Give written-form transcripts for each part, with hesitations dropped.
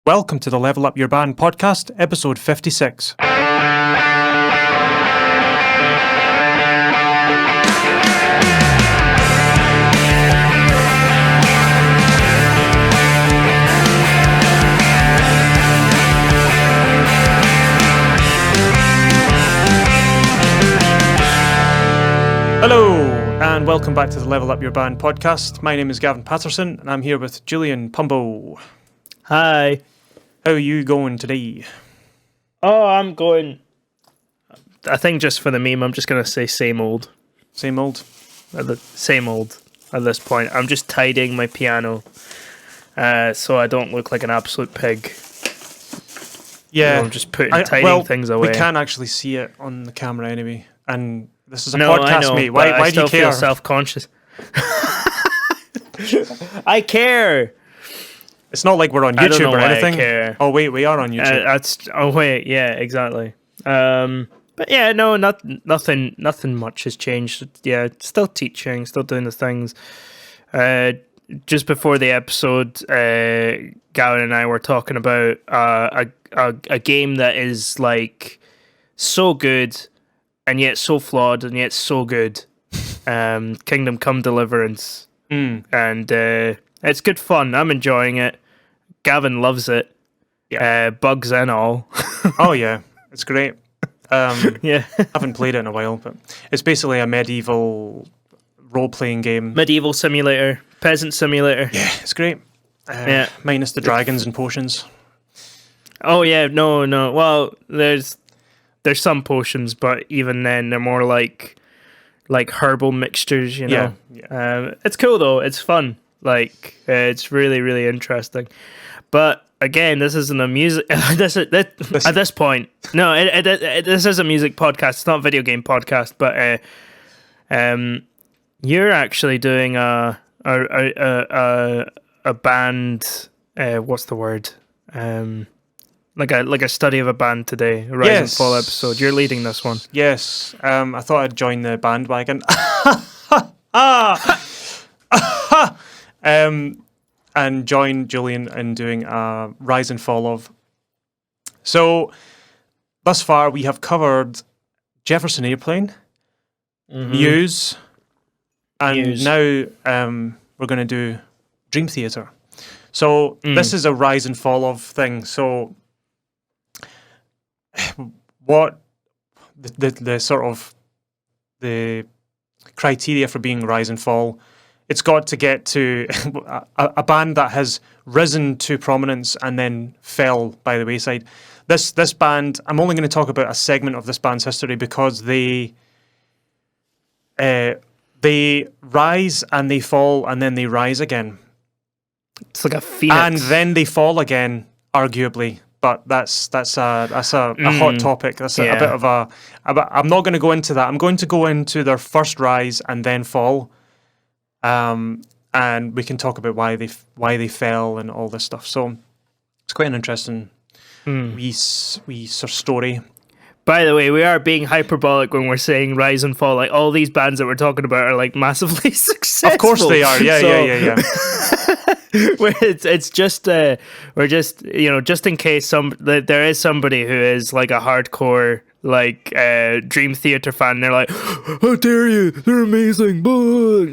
Welcome to the Level Up Your Band podcast, episode 56. Hello, and welcome back to the Level Up Your Band podcast. My name is Gavin Patterson, and I'm here with Julian Pumbo. Hi. How are you going today? Oh, I'm going... I think just for the meme, I'm just going to say same old. Same old? Same old at this point. I'm just tidying my piano so I don't look like an absolute pig. Yeah. I'm just tidying things away. We can't actually see it on the camera anyway. And this is a podcast, I know, mate. Why do you care? I still feel self-conscious. I care. It's not like we're on YouTube or anything. I care. Oh wait, we are on YouTube. Yeah, exactly. But yeah, no, nothing much has changed. Yeah, still teaching, still doing the things. Just before the episode, Gavin and I were talking about a game that is like so good and yet so flawed and yet so good. Kingdom Come Deliverance, and it's good fun. I'm enjoying it. Gavin loves it. Yeah. Bugs and all. Oh yeah, it's great. Yeah, I haven't played it in a while, but it's basically a medieval role-playing game. Medieval simulator, peasant simulator. Yeah, it's great. Yeah, minus the dragons and potions. Oh yeah, no. Well, there's some potions, but even then, they're more like herbal mixtures. You know. Yeah. It's cool though. It's fun. Like it's really, really interesting. But again, this isn't a music. At this point, no. This is a music podcast. It's not a video game podcast. But you're actually doing a band. What's the word? Like a study of a band today. A Rise and Fall episode. You're leading this one. Yes. I thought I'd join the bandwagon. And join Julian in doing a Rise and Fall of. So, thus far we have covered Jefferson Airplane, Muse, and now we're going to do Dream Theater. So, this is a Rise and Fall of thing. So, what the sort of the criteria for being Rise and Fall, it's got to get to a band that has risen to prominence and then fell by the wayside. This band, I'm only going to talk about a segment of this band's history because they rise and they fall and then they rise again. It's like a phoenix. And then they fall again, arguably. But that's a hot topic. That's a bit of a. I'm not going to go into that. I'm going to go into their first rise and then fall. And we can talk about why they fell and all this stuff. So it's quite an interesting wee sort of story. By the way, we are being hyperbolic when we're saying rise and fall. Like all these bands that we're talking about are like massively successful. Of course they are. Yeah. It's just we're just just in case there is somebody who is like a hardcore like Dream Theater fan. They're like, how dare you? They're amazing.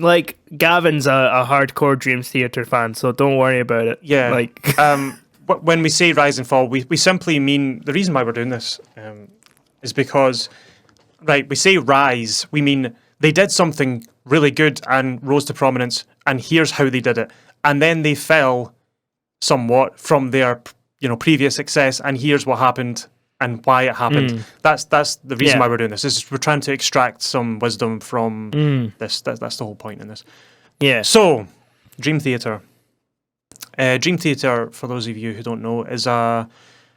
Like Gavin's a hardcore Dream Theater fan, so don't worry about it. Yeah. Like when we say rise and fall, we simply mean the reason why we're doing this is because we say rise, we mean they did something really good and rose to prominence, and here's how they did it. And then they fell somewhat from their previous success, and here's what happened and why it happened. That's the reason why we're doing this. Is we're trying to extract some wisdom from this. That's the whole point in this. Yeah. So, Dream Theater. Dream Theater, for those of you who don't know, is a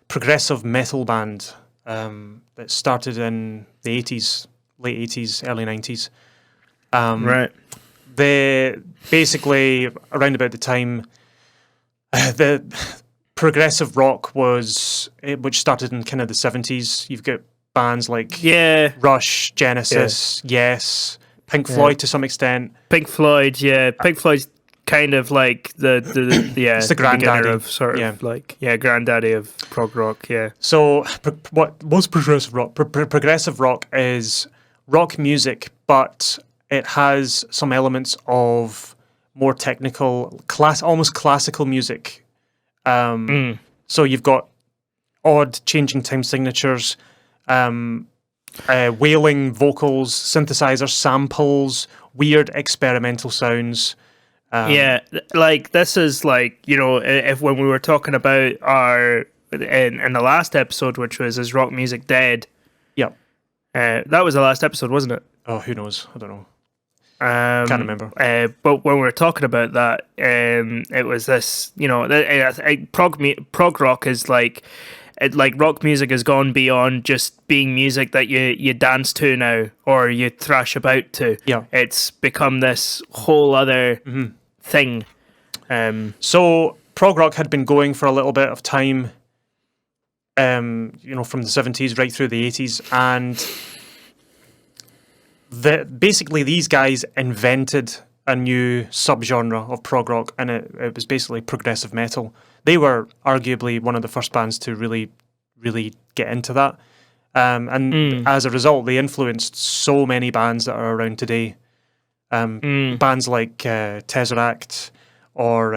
progressive metal band that started in the 80s, late 80s, early 90s. Right. They basically around about the time the progressive rock which started in kind of the 70s. You've got bands like Rush, Genesis, Yes, Pink Floyd to some extent. Pink Floyd, Pink Floyd's kind of like the It's the beginner granddaddy. of sort Yeah. of like granddaddy of prog rock. Yeah. So, what's progressive rock? Progressive rock is rock music, but it has some elements of more technical, almost classical music. So you've got odd changing time signatures, wailing vocals, synthesizer samples, weird experimental sounds. Like this is like, if when we were talking about our in the last episode, which was Is Rock Music Dead? Yeah. That was the last episode, wasn't it? Oh, who knows? I don't know. Can't remember. But when we were talking about that, it was this, prog rock is like rock music has gone beyond just being music that you dance to now or you thrash about to. Yeah. It's become this whole other thing. So prog rock had been going for a little bit of time, from the 70s right through the 80s, and basically these guys invented a new subgenre of prog rock, and it was basically progressive metal. They were arguably one of the first bands to really, really get into that. And as a result, they influenced so many bands that are around today. Bands like Tesseract or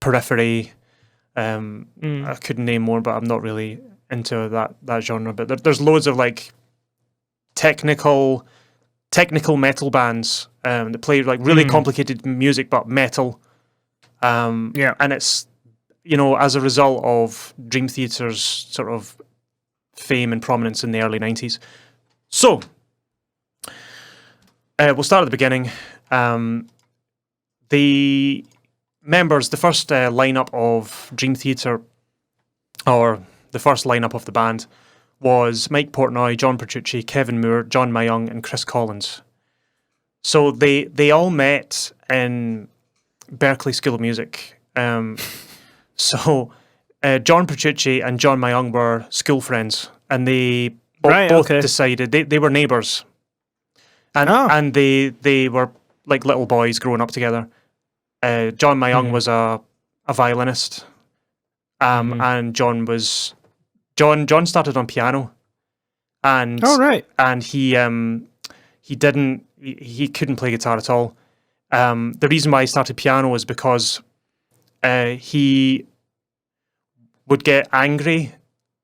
Periphery. I couldn't name more, but I'm not really into that genre. But there's loads of like technical metal bands that play like really complicated music, but metal. And it's, as a result of Dream Theater's sort of fame and prominence in the early 90s. So, we'll start at the beginning. The members, the first lineup of Dream Theater, or the first lineup of the band, was Mike Portnoy, John Petrucci, Kevin Moore, John Myung, and Chris Collins. So they all met in Berklee School of Music. So John Petrucci and John Myung were school friends, and they both decided they were neighbours, and they were like little boys growing up together. John Myung was a violinist, and John started on piano, and and he couldn't play guitar at all. The reason why he started piano was because he would get angry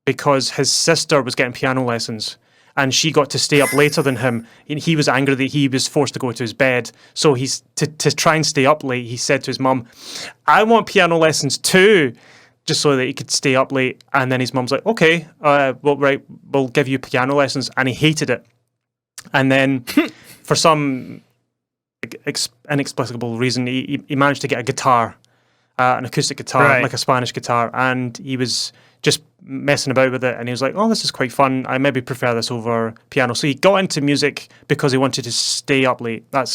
because his sister was getting piano lessons and she got to stay up later than him. He was angry that he was forced to go to his bed. So to try and stay up late, he said to his mum, "I want piano lessons too," just so that he could stay up late. And then his mum's like, "Okay, we'll give you piano lessons." And he hated it. And then for some inexplicable reason, he managed to get a guitar, an acoustic guitar, like a Spanish guitar, and he was just messing about with it, and he was like, "Oh, this is quite fun. I maybe prefer this over piano." So he got into music because he wanted to stay up late. That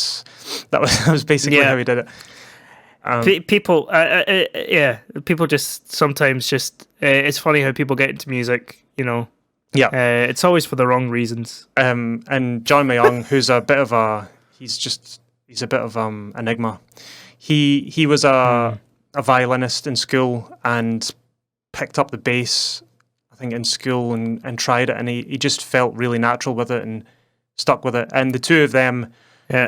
was basically how he did it. People just sometimes just it's funny how people get into music, Yeah, it's always for the wrong reasons. And John Myung, who's a bit of he's a bit of enigma. He was a violinist in school and picked up the bass, I think, in school and tried it, and he just felt really natural with it and stuck with it. And the two of them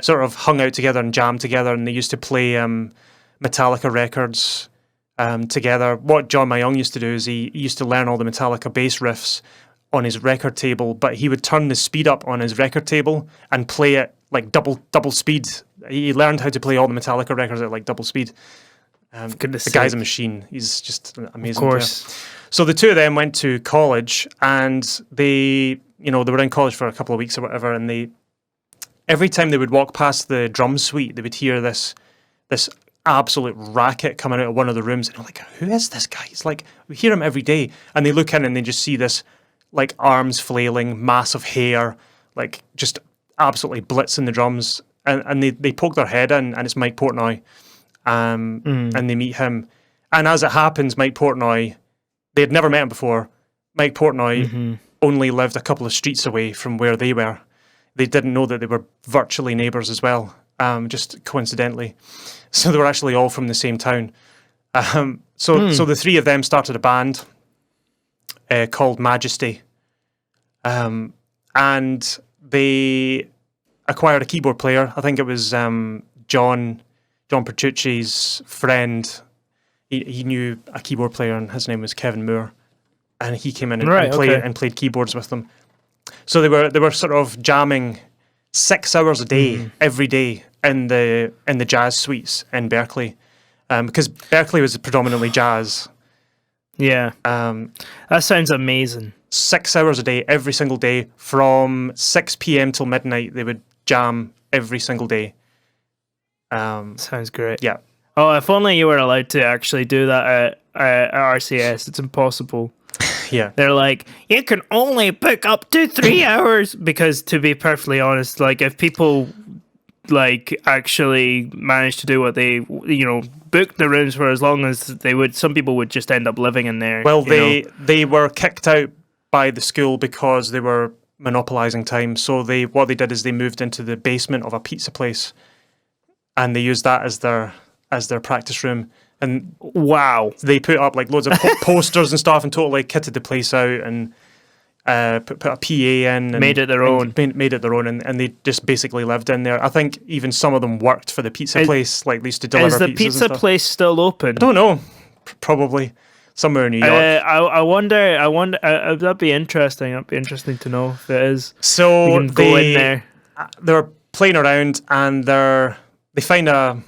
sort of hung out together and jammed together, and they used to play Metallica records together. What John Myung used to do is he used to learn all the Metallica bass riffs on his record table, but he would turn the speed up on his record table and play it like double speed. He learned how to play all the Metallica records at like double speed. The guy's a machine. He's just an amazing player. So the two of them went to college, and they were in college for a couple of weeks or whatever, and every time they would walk past the drum suite, they would hear this absolute racket coming out of one of the rooms, and they're like, "Who is this guy?" It's like, we hear him every day, and they look in and they just see this like arms flailing, massive hair, like just absolutely blitzing the drums, and they poke their head in, and it's Mike Portnoy. And they meet him. And as it happens, Mike Portnoy, they had never met him before. Mike Portnoy only lived a couple of streets away from where they were. They didn't know that they were virtually neighbours as well. just coincidentally. So they were actually all from the same town. So the three of them started a band called Majesty, and they acquired a keyboard player. I think it was John Petrucci's friend. He knew a keyboard player, and his name was Kevin Moore, and he came in and played keyboards with them. So they were sort of jamming 6 hours a day every day in the jazz suites in Berkeley, because Berkeley was predominantly jazz. Yeah, that sounds amazing. 6 hours a day, every single day, from 6 p.m. till midnight. They would jam every single day. Sounds great. Yeah. Oh, if only you were allowed to actually do that at RCS. It's impossible. Yeah. They're like, you can only book up to 3 hours, because to be perfectly honest, like if people like actually manage to do what they, book the rooms for as long as they would, some people would just end up living in there. Well, they were kicked out by the school because they were monopolizing time. So what they did is they moved into the basement of a pizza place, and they used that as their practice room. And wow, they put up like loads of posters and stuff, and totally kitted the place out, and put a PA in, and made it their own. Made it their own, and they just basically lived in there. I think even some of them worked for the pizza place, like they used to deliver. Is the pizzas pizza and stuff. place still open? I don't know. Probably somewhere in New York. I wonder. That'd be interesting. That'd be interesting to know if it is. So we can go in there. They're playing around, and they find a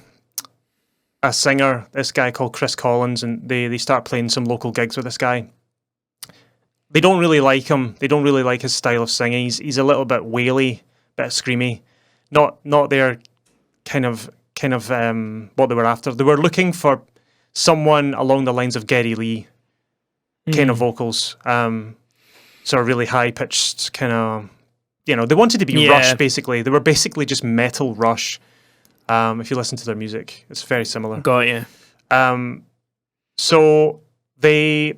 singer, this guy called Chris Collins, and they start playing some local gigs with this guy. They don't really like him. They don't really like his style of singing. He's a little bit waily, bit screamy. Not their kind of what they were after. They were looking for someone along the lines of Geddy Lee kind of vocals. Sort of really high pitched kind of, they wanted to be Rush basically. They were basically just metal Rush. If you listen to their music, it's very similar. Got you. So they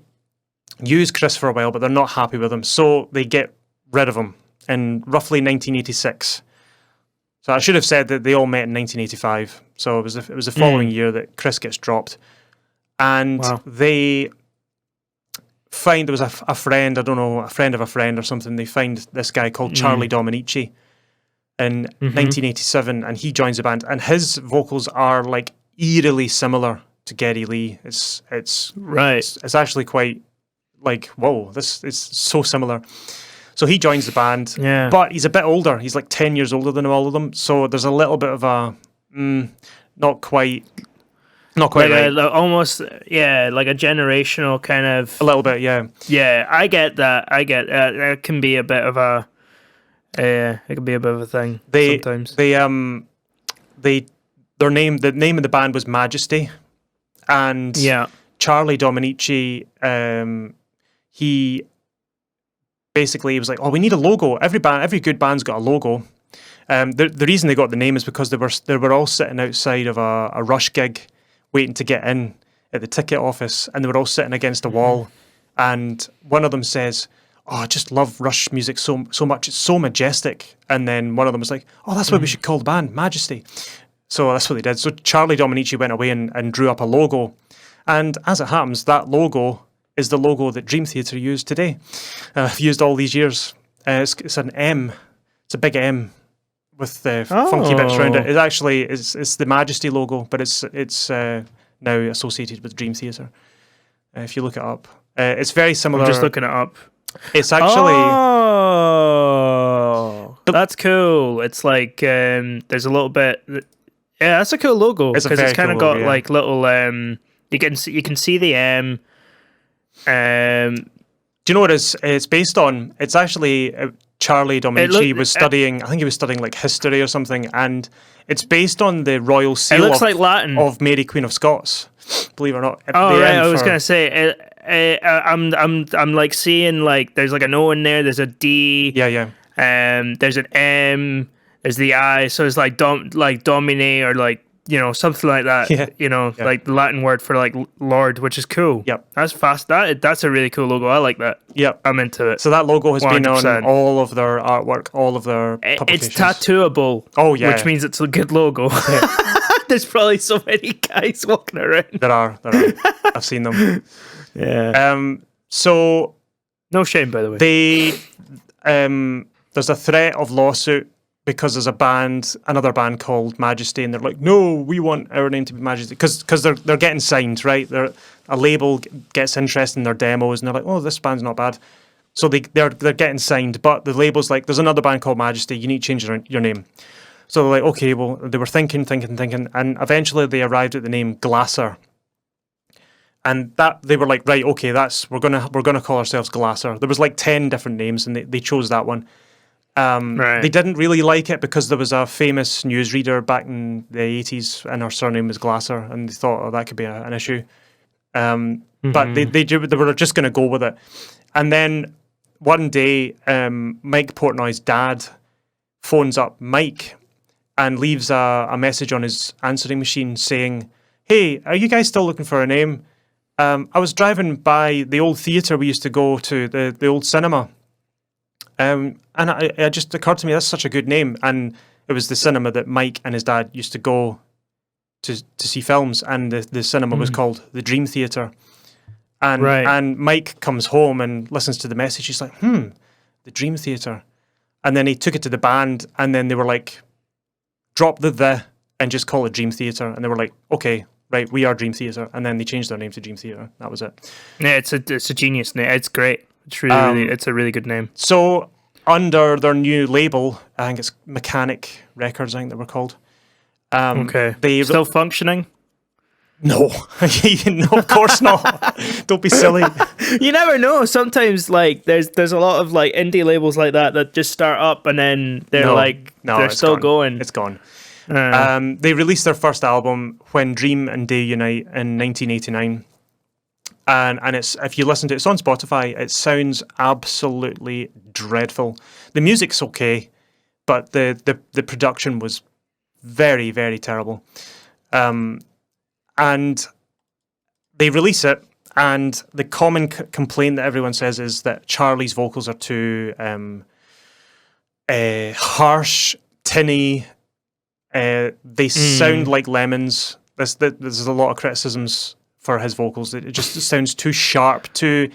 use Chris for a while, but they're not happy with him. So they get rid of him in roughly 1986. So I should have said that they all met in 1985. So it was the following year that Chris gets dropped. And they find, there was a friend, I don't know, a friend of a friend or something. They find this guy called Charlie Dominici in 1987, and he joins the band, and his vocals are like eerily similar to Geddy Lee. It's actually quite like, whoa, this is so similar. So he joins the band, but he's a bit older. He's like 10 years older than all of them. So there's a little bit of a not quite like right. Almost, like a generational kind of. A little bit, yeah. Yeah, I get that. It can be a bit of a. It can be a bit of a thing sometimes. The name of the band was Majesty, and Charlie Dominici, he basically was like, "Oh, we need a logo. Every good band's got a logo." The reason they got the name is because they were all sitting outside of a Rush gig, waiting to get in at the ticket office, and they were all sitting against a wall, and one of them says, "Oh, I just love Rush music so much. It's so majestic." And then one of them was like, "Oh, that's what we should call the band, Majesty." So that's what they did. So Charlie Dominici went away and drew up a logo. And as it happens, that logo is the logo that Dream Theater used today. I've used all these years. It's an M. It's a big M with the funky bits around it. It actually it's the Majesty logo, but it's now associated with Dream Theater. If you look it up, it's very similar. I'm just looking it up. It's actually that's cool. It's like there's a little bit. Yeah, that's a cool logo because it's kind of got like little. You can see the M. Do you know what it's based on? It's actually Charlie Dominici was studying. I think he was studying like history or something, and it's based on the royal seal. It looks like Latin of Mary Queen of Scots. Believe it or not. Oh right, I was gonna say. I'm like seeing like there's like an O in there. There's a D. Yeah. There's an M. There's the I. So it's like Domine or like something like that. Yeah. Like the Latin word for like Lord, which is cool. Yep. That's fast. That's a really cool logo. I like that. Yep. I'm into it. So that logo has been 100%. on all of their artwork, all of their publications. It's tattooable. Oh, yeah. Which means it's a good logo. There's probably so many guys walking around. There are. I've seen them. Yeah. So No shame, by the way. there's a threat of lawsuit because there's another band called Majesty, and they're like, no, we want our name to be Majesty, because they're getting signed, right? A label gets interested in their demos, and they're like, oh, this band's not bad, so they're getting signed, but the label's like, there's another band called Majesty, you need to change your name. So they're like, okay, well, they were thinking, and eventually they arrived at the name Glasser. And that they were like, right, okay, we're gonna call ourselves Glasser. There was like 10 different names, and they chose that one. Right. They didn't really like it because there was a famous newsreader back in the 80s, and her surname was Glasser, and they thought, oh, that could be an issue. But they were just going to go with it. And then one day, Mike Portnoy's dad phones up Mike and leaves a message on his answering machine saying, hey, are you guys still looking for a name? I was driving by the old theatre we used to go to, the old cinema. And it just occurred to me, that's such a good name. And it was the cinema that Mike and his dad used to go to see films. And the cinema was called the Dream Theatre. And Mike comes home and listens to the message. He's like, the Dream Theatre. And then he took it to the band. And then they were like, drop the and just call it Dream Theatre. And they were like, okay, right, we are Dream Theatre. And then they changed their name to Dream Theatre. That was it. Yeah, it's a genius name. It's great. It's really it's a really good name. So under their new label, I think it's Mechanic Records, I think they were called. Okay. They still functioning? No. No, of course not. Don't be silly. You never know. Sometimes like there's a lot of like indie labels like that just start up and then they're still going. It's gone. They released their first album, When Dream and Day Unite, in 1989. And it's, if you listen to it, it's on Spotify. It sounds absolutely dreadful. The music's okay, but the production was very, very terrible. And they release it, and the common complaint that everyone says is that Charlie's vocals are too harsh, tinny. They sound like lemons. There's a lot of criticisms for his vocals. It just sounds too sharp, too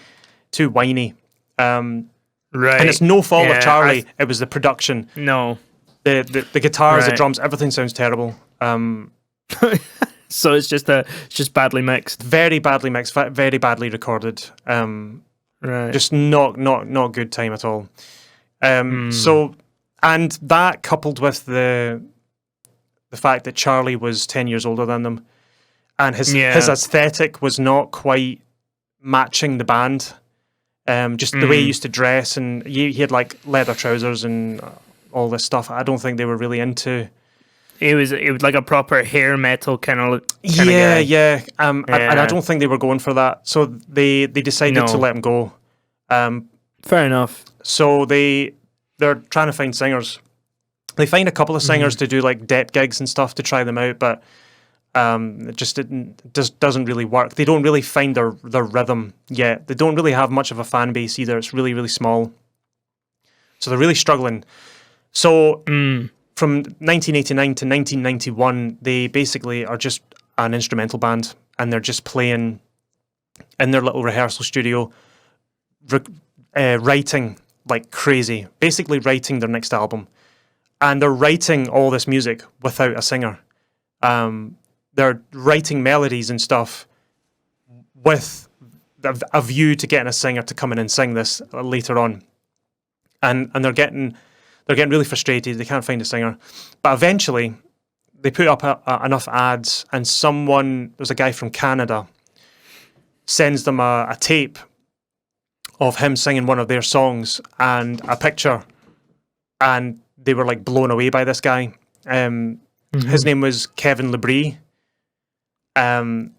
whiny. Right. And it's no fault of Charlie. It was the production. No. The guitars, the drums, everything sounds terrible. So it's just badly mixed. Very badly mixed, very badly recorded. Right. Just not good time at all. So, and that coupled with the fact that Charlie was 10 years older than them, and his aesthetic was not quite matching the band. Just the way he used to dress, and he had like leather trousers and all this stuff. I don't think they were really into. It was like a proper hair metal kind of guy. Yeah. And I don't think they were going for that. So they decided to let him go. Fair enough. So they're trying to find singers. They find a couple of singers to do like dep gigs and stuff to try them out, but it just doesn't really work. They don't really find their rhythm yet. They don't really have much of a fan base either. It's really, really small. So they're really struggling. So from 1989 to 1991, they basically are just an instrumental band, and they're just playing in their little rehearsal studio, writing like crazy, basically writing their next album. And they're writing all this music without a singer. They're writing melodies and stuff with a view to getting a singer to come in and sing this later on. And they're getting really frustrated. They can't find a singer. But eventually, they put up enough ads, and there's a guy from Canada, sends them a tape of him singing one of their songs and a picture. And they were like blown away by this guy. His name was Kevin Labrie. And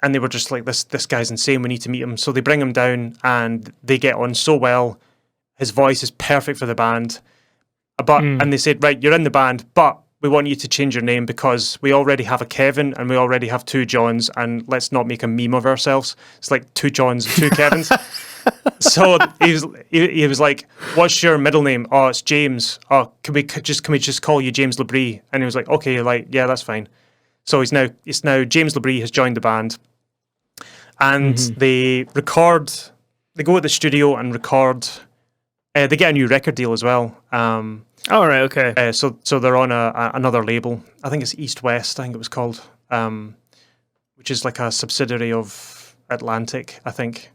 they were just like, this guy's insane, we need to meet him. So they bring him down, and they get on so well. His voice is perfect for the band. And they said, right, you're in the band, but we want you to change your name because we already have a Kevin and we already have two Johns, and let's not make a meme of ourselves. It's like two Johns and two Kevins. So he was like, what's your middle name? Oh, it's James. Oh, can we just call you James Labrie? And he was like, okay, like, yeah, that's fine. So it's now James Labrie has joined the band, and they go to the studio and record. They get a new record deal as well. All right, okay. So they're on another label. I think it's East West. I think it was called, which is like a subsidiary of Atlantic, I think.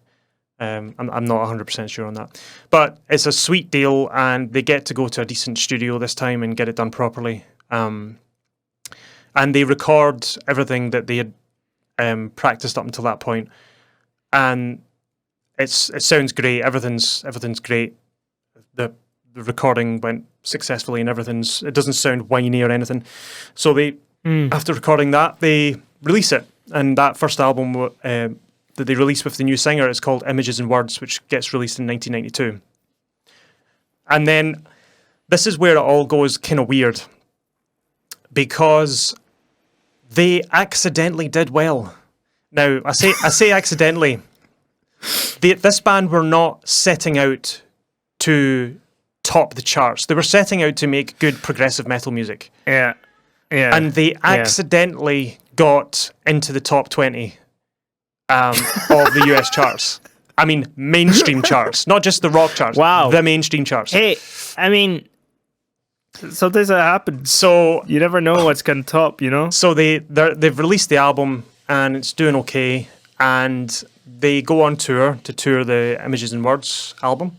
I'm not 100% sure on that, but it's a sweet deal, and they get to go to a decent studio this time and get it done properly. And they record everything that they had practiced up until that point, and it sounds great. Everything's great. The recording went successfully, and it doesn't sound whiny or anything. So they, after recording that, they release it, and that first album that they released with the new singer is called Images and Words, which gets released in 1992. And then this is where it all goes kind of weird, because they accidentally did well. Now, I say accidentally. This band were not setting out to top the charts. They were setting out to make good progressive metal music. Yeah. And they accidentally got into the top 20 of the US charts. I mean, mainstream charts, not just the rock charts. Wow. The mainstream charts. Hey, I mean, sometimes that happens. So you never know what's going to top, you know? So they've released the album, and it's doing okay, and they go on tour to tour the Images and Words album,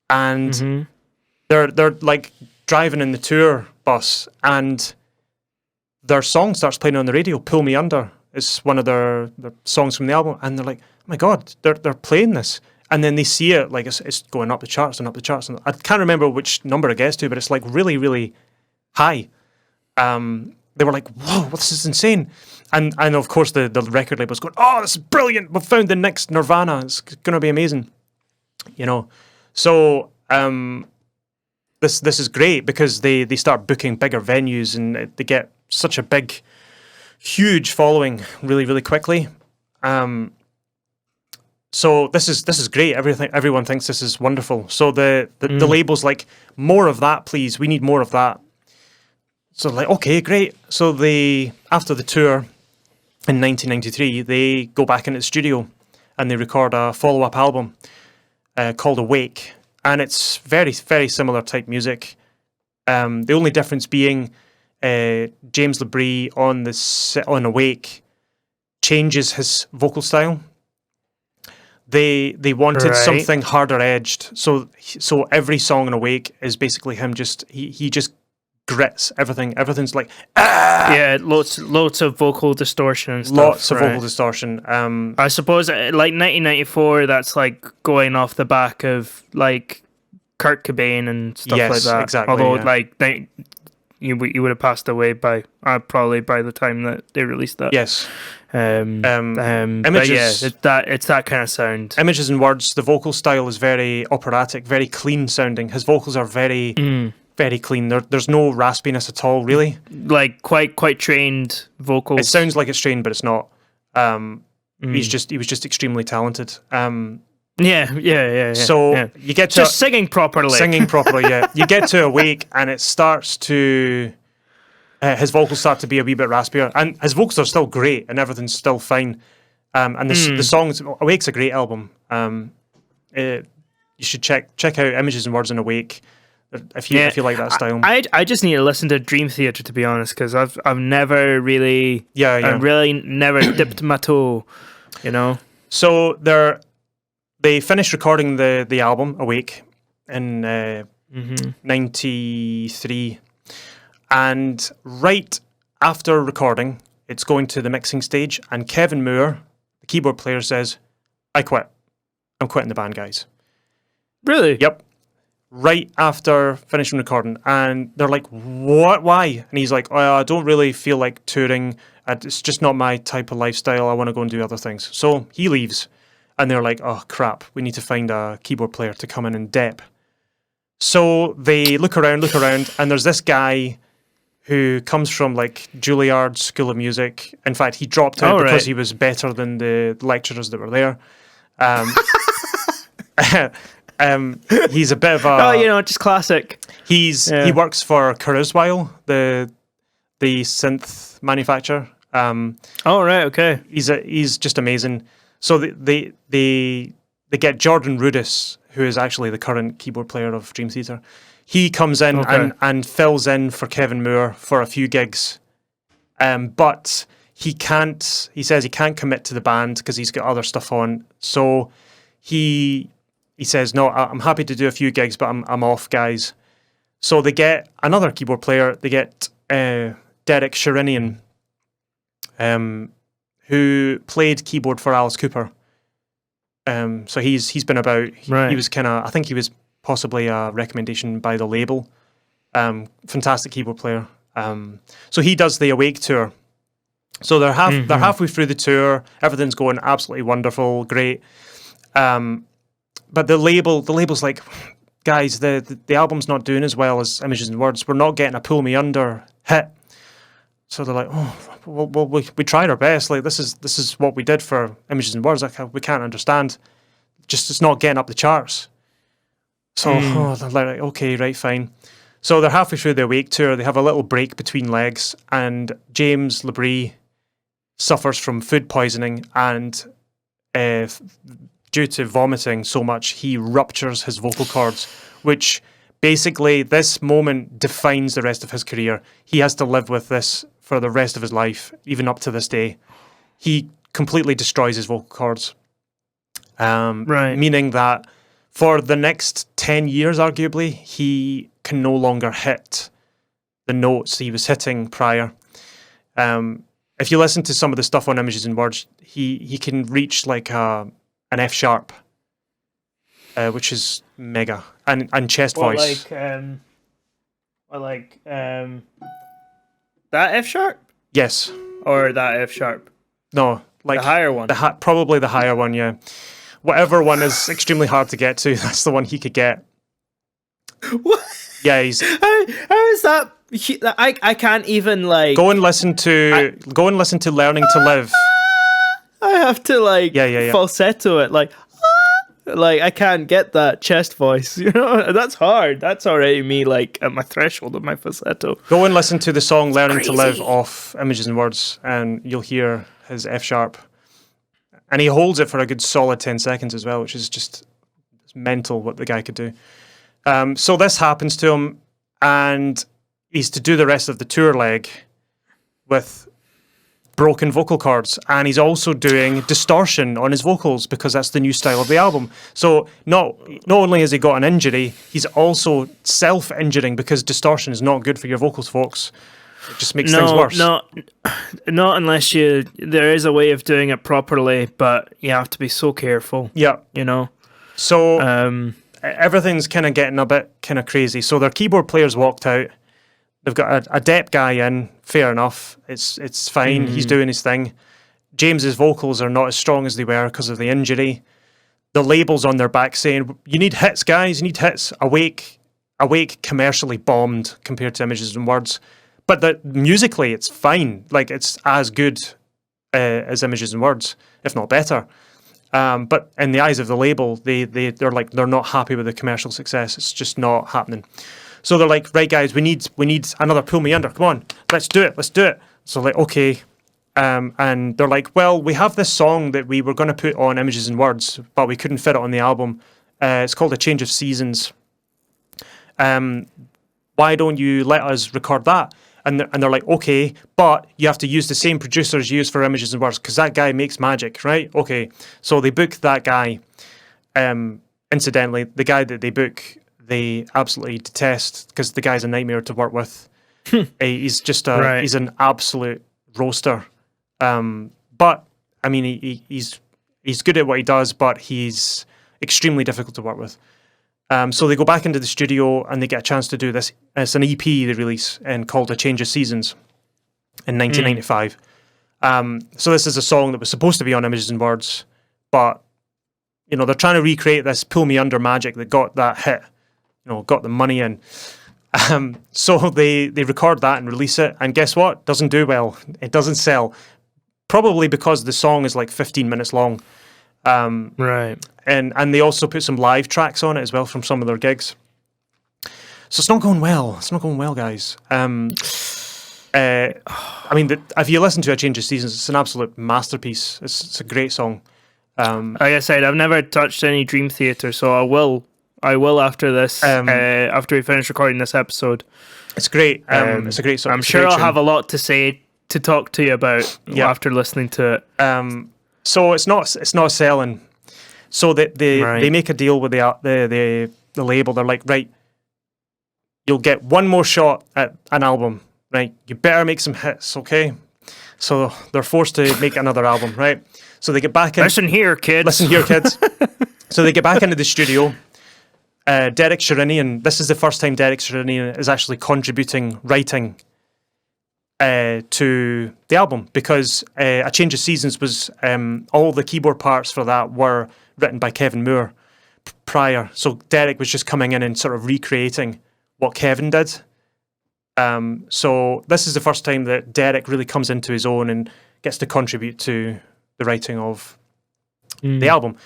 and they're like driving in the tour bus, and their song starts playing on the radio. Pull Me Under is one of their songs from the album, and they're like, oh my god, they're playing this, and then they see it like it's going up the charts and up the charts, and I can't remember which number it gets to, but it's like really, really high. They were like, whoa, this is insane. And of course the record label's going, oh, this is brilliant, we've found the next Nirvana, it's gonna be amazing, you know. So this is great, because they start booking bigger venues, and they get such a big, huge following really, really quickly. So this is great. Everyone thinks this is wonderful. So the label's like, more of that, please. We need more of that. So like, okay, great. So after the tour in 1993, they go back into the studio and they record a follow-up album called Awake, and it's very, very similar type music. The only difference being James Labrie on Awake changes his vocal style. They wanted something harder edged, so every song on Awake is basically him he just grits everything. Everything's like lots of vocal distortion and stuff. Lots of vocal distortion. I suppose like 1994, that's like going off the back of like Kurt Cobain and stuff like that. Exactly. Although you would have passed away by probably by the time that they released that. Yes. Images, it's that kind of sound. Images and Words, the vocal style is very operatic, very clean sounding. His vocals are very, very clean. There's no raspiness at all, really. Like quite trained vocals. It sounds like it's trained, but it's not. He was just extremely talented. Yeah. So you get to just singing properly. Yeah. You get to Awake, and it starts to his vocals start to be a wee bit raspier, and his vocals are still great, and everything's still fine. And the songs, Awake's a great album. You should check out Images and Words in Awake if you like that style. I just need to listen to Dream Theater, to be honest, because I've never really I've really never dipped my toe, you know. So they finished recording the album Awake in 93, and right after recording, it's going to the mixing stage, and Kevin Moore, the keyboard player, says, I quit. I'm quitting the band, guys. Really? Yep. Right after finishing recording, and they're like, what? Why? And he's like, I don't really feel like touring. It's just not my type of lifestyle. I want to go and do other things. So he leaves, and they're like, oh crap, we need to find a keyboard player to come in and dep. So they look around, and there's this guy who comes from like Juilliard School of Music. In fact, he dropped out because he was better than the lecturers that were there. He's a bit of a just classic. He works for Kurzweil, the synth manufacturer. Okay. He's just amazing. So they get Jordan Rudess, who is actually the current keyboard player of Dream Theater. He comes in and fills in for Kevin Moore for a few gigs, but he can't. He says he can't commit to the band because he's got other stuff on. So he says, no, I'm happy to do a few gigs, but I'm off, guys. So they get another keyboard player. They get Derek Sherinian, who played keyboard for Alice Cooper. So he's been about. He was I think he was possibly a recommendation by the label. Fantastic keyboard player. So he does the Awake tour. So they're halfway through the tour. Everything's going absolutely wonderful, great. But the label's like, guys, the album's not doing as well as Images and Words. We're not getting a Pull Me Under hit. So they're like, well, we tried our best. Like this is what we did for Images and Words. Like we can't understand. Just it's not getting up the charts. So they're like, okay, right, fine. So they're halfway through the Awake tour. They have a little break between legs, and James Labrie suffers from food poisoning, and due to vomiting so much, he ruptures his vocal cords, which basically this moment defines the rest of his career. He has to live with this for the rest of his life, even up to this day. He completely destroys his vocal cords, meaning that for the next 10 years, arguably, he can no longer hit the notes he was hitting prior. If you listen to some of the stuff on Images and Words, he can reach like an F sharp, which is mega, and chest voice. That F sharp? Yes. Or that F sharp? No, like the higher one. Probably the higher one. Yeah. Whatever one is extremely hard to get to, that's the one he could get. What? Yeah, he's. How is that? I can't even like. Go and listen to Learning to Live. I have to falsetto it like I can't get that chest voice. You know, that's hard. That's already me like at my threshold of my falsetto. Go and listen to the song "Learning to Live" off Images and Words, and you'll hear his F sharp. And he holds it for a good solid 10 seconds as well, which is just mental what the guy could do. So this happens to him, and he's to do the rest of the tour leg with broken vocal cords, and he's also doing distortion on his vocals because that's the new style of the album. So not only has he got an injury, he's also self-injuring because distortion is not good for your vocals, folks. It just makes things worse. Not unless there is a way of doing it properly, but you have to be so careful. Yeah. You know? So everything's kind of getting a bit kind of crazy. So their keyboard players walked out. They've got a dep guy in. Fair enough. It's fine. He's doing his thing. James's vocals are not as strong as they were because of the injury. The label's on their back saying, you need hits, guys. You need hits. Awake commercially bombed compared to Images and Words. But musically, it's fine. Like, it's as good as Images and Words, if not better. But in the eyes of the label, they're not happy with the commercial success. It's just not happening. So they're like, right, guys, we need another Pull Me Under. Come on, let's do it. So like, okay. And they're like, well, we have this song that we were going to put on Images and Words, but we couldn't fit it on the album. It's called A Change of Seasons. Why don't you let us record that? And they're like, okay, but you have to use the same producers you use for Images and Words because that guy makes magic, right? Okay, so they book that guy. Incidentally, the guy that they book, they absolutely detest because the guy's a nightmare to work with. He's just he's an absolute roaster. But I mean, he's good at what he does, but he's extremely difficult to work with. So they go back into the studio and they get a chance to do this. It's an EP they release and called A Change of Seasons in 1995. So this is a song that was supposed to be on Images and Words, but they're trying to recreate this Pull Me Under magic that got that hit, got the money in. So they record that and release it, and guess what? Doesn't do well. It doesn't sell. Probably because the song is like 15 minutes long. Right. And they also put some live tracks on it as well from some of their gigs. So it's not going well. It's not going well, guys. I mean, if you listen to A Change of Seasons, it's an absolute masterpiece. It's a great song. Like I said, I've never touched any Dream Theater, so I will after this, after we finish recording this episode. It's great. It's a great song. I'm sure I'll have a lot to say to talk to you about after listening to it. So it's not selling. So they make a deal with the label. They're like, right, you'll get one more shot at an album, right? You better make some hits, okay? So they're forced to make another album, right? So they get back in. Listen here, kids. Listen here, kids. So they get back into the studio. Derek Sherinian, this is the first time Derek Sherinian is actually contributing writing to the album, because A Change of Seasons was all the keyboard parts for that were written by Kevin Moore prior. So Derek was just coming in and sort of recreating what Kevin did. So this is the first time that Derek really comes into his own and gets to contribute to the writing of the album.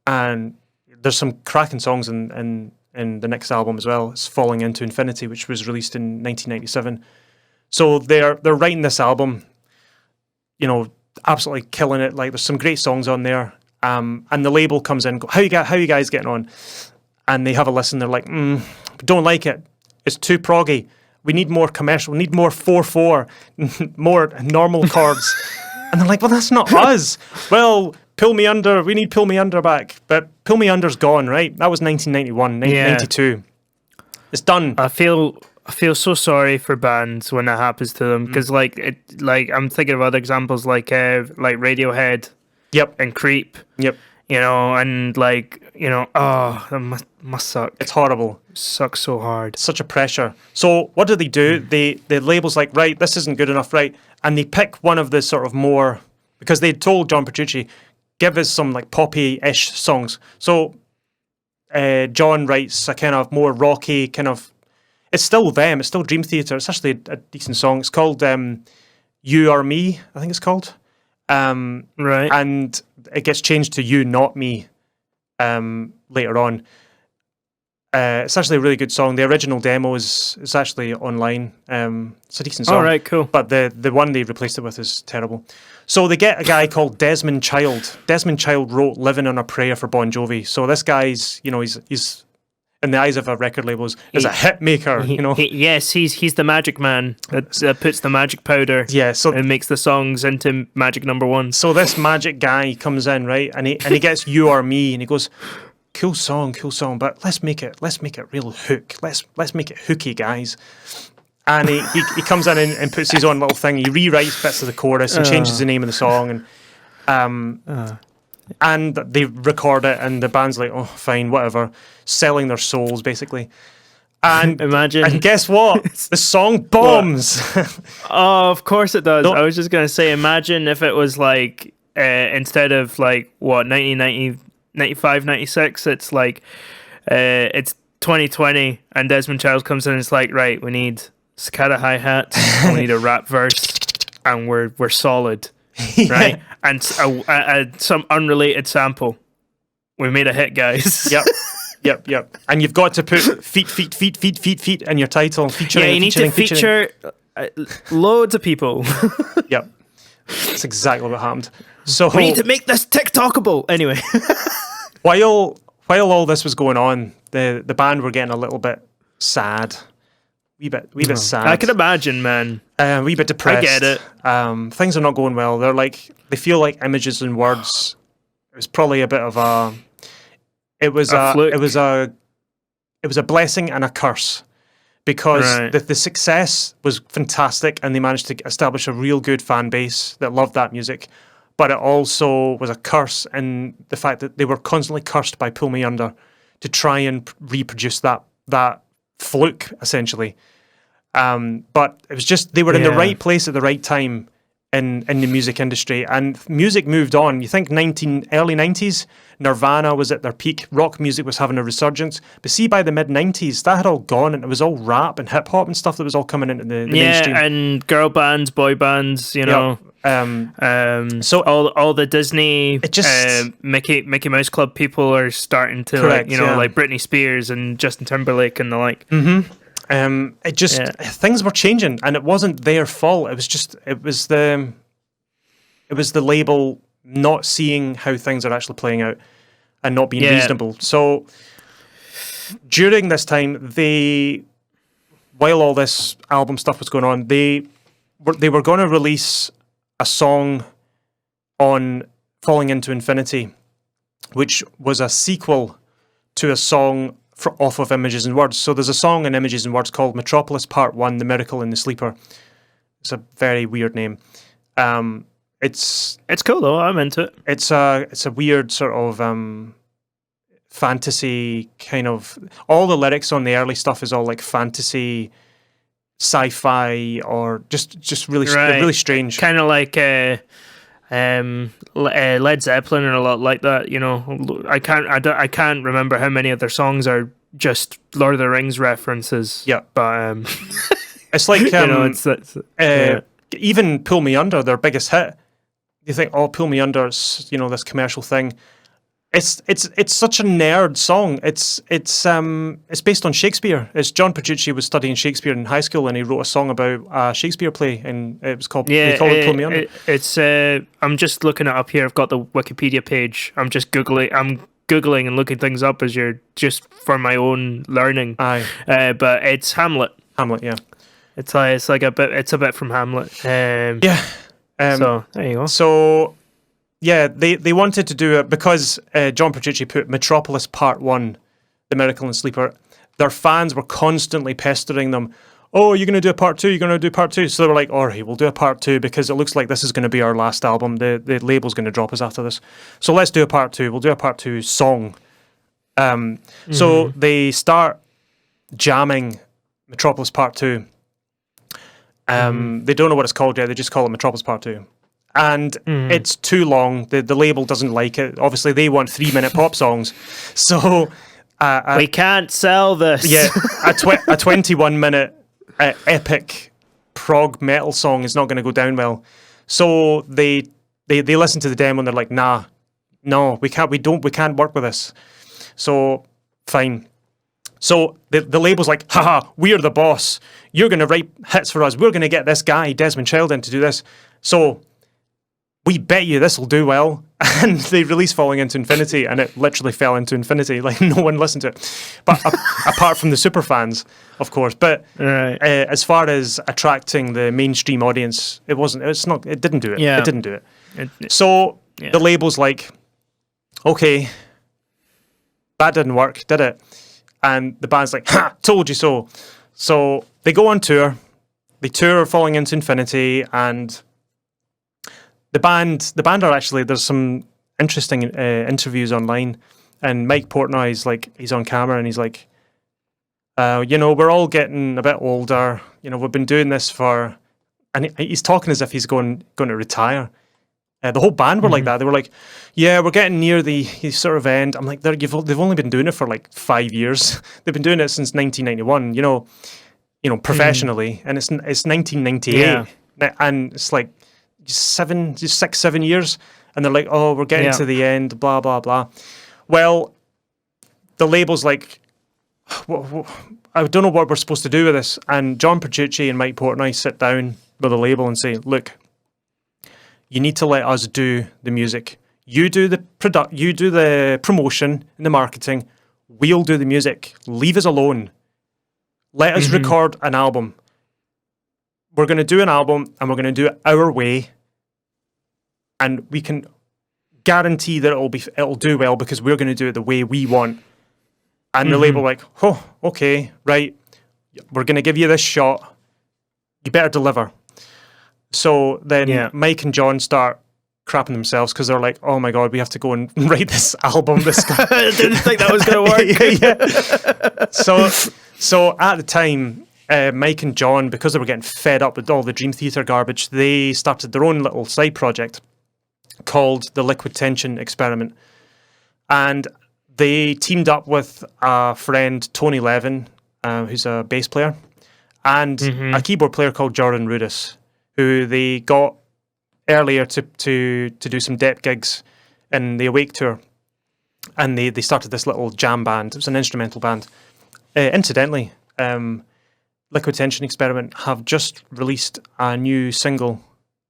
And there's some cracking songs in the next album as well. It's Falling Into Infinity, which was released in 1997. So they're writing this album, absolutely killing it. Like, there's some great songs on there. And the label comes in, how you guys getting on? And they have a listen. They're like, don't like it. It's too proggy. We need more commercial. We need more 4/4, more normal chords. And they're like, well, that's not us. Well, Pull Me Under. We need Pull Me Under back. But Pull Me Under's gone, right? That was 1991, 1992. It's done. I feel so sorry for bands when that happens to them, because I'm thinking of other examples like Radiohead. Yep. And Creep. Yep. That must suck. It's horrible. It sucks so hard. Such a pressure. So what do? The label's like, right, this isn't good enough, right? And they pick one of the sort of more, because they told John Petrucci, give us some like poppy-ish songs. So John writes a kind of more rocky kind of, it's still them, it's still Dream Theater. It's actually a decent song. It's called You or Me, I think it's called. Right. And it gets changed to You Not Me later on. It's actually a really good song. The original demo is actually online. It's a decent song. All right, cool. But the one they replaced it with is terrible. So they get a guy called Desmond Child. Desmond Child wrote Living on a Prayer for Bon Jovi. So this guy's, he's in the eyes of a record label, is a hit maker, yes, he's the magic man that puts the magic powder and makes the songs into magic number one. So this magic guy comes in, right, and he gets You or Me, and he goes, cool song, but let's make it real hook. Let's make it hooky, guys. And he comes in and puts his own little thing. He rewrites bits of the chorus and changes the name of the song, and they record it, and the band's like, oh, fine, whatever, selling their souls basically. And imagine, and guess what? The song bombs. Oh, of course it does. I was just gonna say, imagine if it was like instead of like 1990, 95, 96, it's like it's 2020, and Desmond Child comes in and it's like, right, we need staccato hi-hats, we need a rap verse, and we're solid. Right, and some unrelated sample. We made a hit, guys. Yep. And you've got to put feet in your title. Featuring, you need to feature loads of people. Yep, that's exactly what happened. So we need to make this TikTokable. Anyway, while all this was going on, the band were getting a little bit sad. Wee bit sad. I can imagine, man. Wee bit depressed. I get it. Things are not going well. They feel like images and words. It was probably a bit of a. It was a blessing and a curse, because the success was fantastic, and they managed to establish a real good fan base that loved that music. But it also was a curse in the fact that they were constantly cursed by Pull Me Under to try and reproduce that fluke, essentially. But it was just, they were in the right place at the right time, in the music industry, and music moved on. You think early 90s, Nirvana was at their peak, rock music was having a resurgence, but see, by the mid 90s that had all gone, and it was all rap and hip hop and stuff that was all coming into the mainstream. And girl bands, boy bands, you know. So all the Disney Mickey Mouse Club people are starting to correct, like Britney Spears and Justin Timberlake and the like. Things were changing, and it wasn't their fault. It was the label not seeing how things are actually playing out and not being reasonable. So during this time, while all this album stuff was going on, they were going to release a song on Falling Into Infinity, which was a sequel to a song off of Images and Words. So there's a song in Images and Words called Metropolis Part 1, The Miracle in the Sleeper. It's a very weird name. It's cool though, I'm into it. It's a weird sort of fantasy kind of, all the lyrics on the early stuff is all like fantasy, sci-fi, or just really really strange. Kind of like Led Zeppelin are a lot like that, you know. I can't remember how many of their songs are just Lord of the Rings references. Yeah, but it's like it's even Pull Me Under, their biggest hit. You think, oh, Pull Me Under, is, you know, this commercial thing. It's such a nerd song. It's based on Shakespeare. It's John Petrucci was studying Shakespeare in high school, and he wrote a song about a Shakespeare play, and it was called they call it Pull Me Under. It's I'm just looking it up here. I've got the Wikipedia page. I'm googling and looking things up as you're just for my own learning. Aye. But it's Hamlet. Hamlet, yeah. It's like a bit from Hamlet. Yeah. So there you go. So yeah, they wanted to do it because John Petrucci put Metropolis Part 1, The Miracle in the Sleeper. Their fans were constantly pestering them. Oh, you're going to do a part 2? You're going to do part 2? So they were like, all right, we'll do a part 2 because it looks like this is going to be our last album. The label's going to drop us after this. So let's do a part 2. We'll do a part 2 song. So they start jamming Metropolis Part 2. They don't know what it's called yet. They just call it Metropolis Part 2. And it's too long. The label doesn't like it. Obviously, they want 3-minute pop songs. So we can't sell this. Yeah, a 21-minute epic prog metal song is not going to go down well. So they listen to the demo and they're like, nah, no, we can't work with this. So fine. So the label's like, haha, we're the boss. You're going to write hits for us. We're going to get this guy, Desmond Child, in to do this. So we bet you this will do well. And they released Falling Into Infinity, and it literally fell into infinity. Like, no one listened to it. But apart from the super fans, of course. But as far as attracting the mainstream audience, it didn't do it. Yeah. It didn't do it. So the label's like, okay, that didn't work, did it? And the band's like, ha, told you so. So they go on tour. They tour Falling Into Infinity, and the band are actually, there's some interesting interviews online, and Mike Portnoy's like, he's on camera and he's like, we're all getting a bit older. You know, we've been doing this and he's talking as if he's going to retire. The whole band were like that. They were like, yeah, we're getting near the sort of end. I'm like, they've only been doing it for like 5 years. They've been doing it since 1991, you know, professionally. And it's 1998. Yeah. And it's like 6, 7 years. And they're like, oh, we're getting to the end, blah, blah, blah. Well, the label's like, I don't know what we're supposed to do with this. And John Petrucci and Mike Portnoy sit down with the label and say, look, you need to let us do the music. You do the promotion and the marketing. We'll do the music. Leave us alone. Let us record an album. We're going to do an album, and we're going to do it our way. And we can guarantee that it'll do well because we're going to do it the way we want. And the label like, oh, okay, right. We're going to give you this shot. You better deliver. So then Mike and John start crapping themselves because they're like, oh my God, we have to go and write this album. I didn't think that was going to work. So at the time, Mike and John, because they were getting fed up with all the Dream Theater garbage, they started their own little side project called the Liquid Tension Experiment. And they teamed up with a friend, Tony Levin, who's a bass player, and a keyboard player called Jordan Rudess, who they got earlier to do some depth gigs in the Awake tour. And they started this little jam band. It was an instrumental band. Incidentally, Liquid Tension Experiment have just released a new single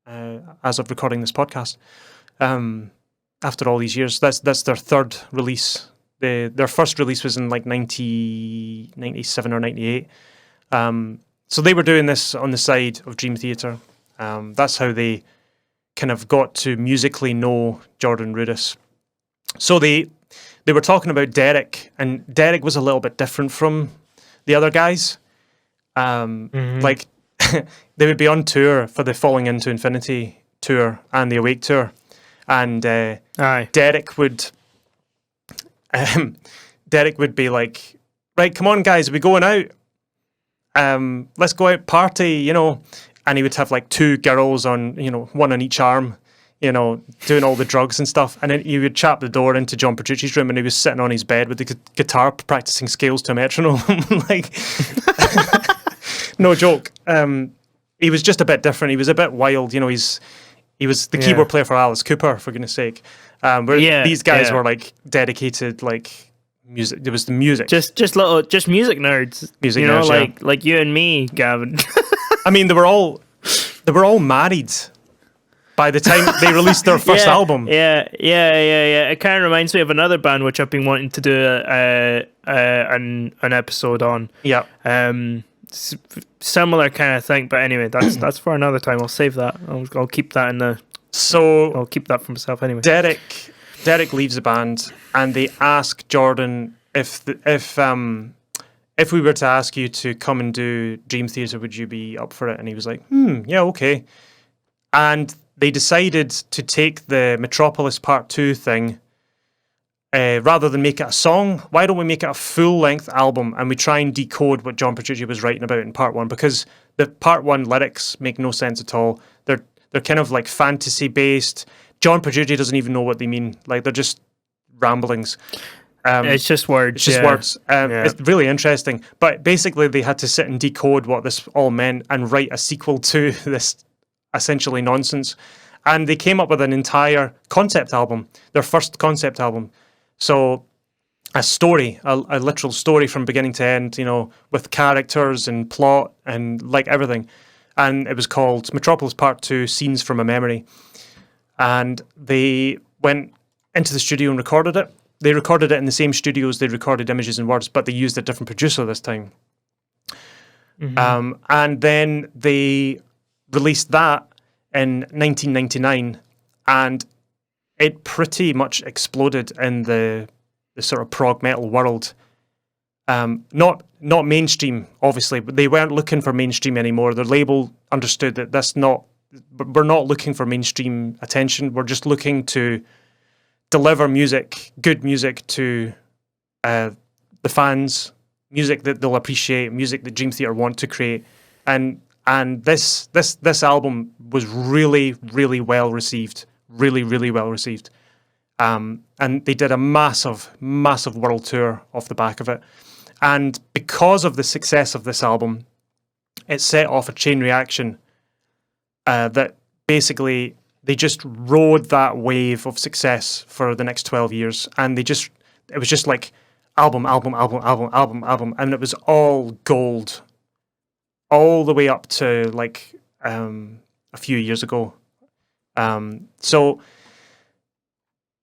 as of recording this podcast. After all these years, that's their third release. Their first release was in like 1997 or 98. So they were doing this on the side of Dream Theater. That's how they kind of got to musically know Jordan Rudess. So they were talking about Derek, and Derek was a little bit different from the other guys. Like they would be on tour for the Falling Into Infinity tour and the Awake tour, and Derek would be like, right, come on guys, are we going out? Let's go out party, you know. And he would have like two girls on, you know, one on each arm, you know, doing all the drugs and stuff. And then he would chap the door into John Petrucci's room, and he was sitting on his bed with the guitar practicing scales to a metronome. Like, no joke. He was just a bit different. He was a bit wild, you know. He was the keyboard player for Alice Cooper, for goodness sake. Where these guys were like dedicated, like music. There was the music, just music nerds. Music you know, nerds, like you and me, Gavin. I mean, they were all married by the time they released their first album. Yeah. It kind of reminds me of another band which I've been wanting to do an episode on. Yeah. Similar kind of thing, but anyway, that's for another time. I'll save that. I'll keep that in the. So I'll keep that for myself anyway. Derek leaves the band, and they ask Jordan if we were to ask you to come and do Dream Theater, would you be up for it? And he was like, yeah, okay. And they decided to take the Metropolis Part 2 thing, rather than make it a song, why don't we make it a full-length album, and we try and decode what John Petrucci was writing about in Part 1, because the Part 1 lyrics make no sense at all. They're kind of like fantasy-based. John Petrucci doesn't even know what they mean. Like, they're just ramblings. It's just words. It's just words. It's really interesting. But basically, they had to sit and decode what this all meant and write a sequel to this essentially nonsense. And they came up with an entire concept album, their first concept album. So a story, a literal story from beginning to end, you know, with characters and plot and like everything. And it was called Metropolis Part 2, Scenes from a Memory. And they went into the studio and recorded it. They recorded it in the same studios they recorded Images and Words, but they used a different producer this time. And then they released that in 1999, and it pretty much exploded in the sort of prog metal world. Not mainstream, obviously, but they weren't looking for mainstream anymore. Their label understood that we're not looking for mainstream attention. We're just looking to deliver good music to the fans, music that they'll appreciate, music that Dream Theater want to create, and this album was really, really well received, really, really well received, and they did a massive world tour off the back of it, and because of the success of this album, it set off a chain reaction that basically. They just rode that wave of success for the next 12 years. And it was just like album, and it was all gold all the way up to like a few years ago. So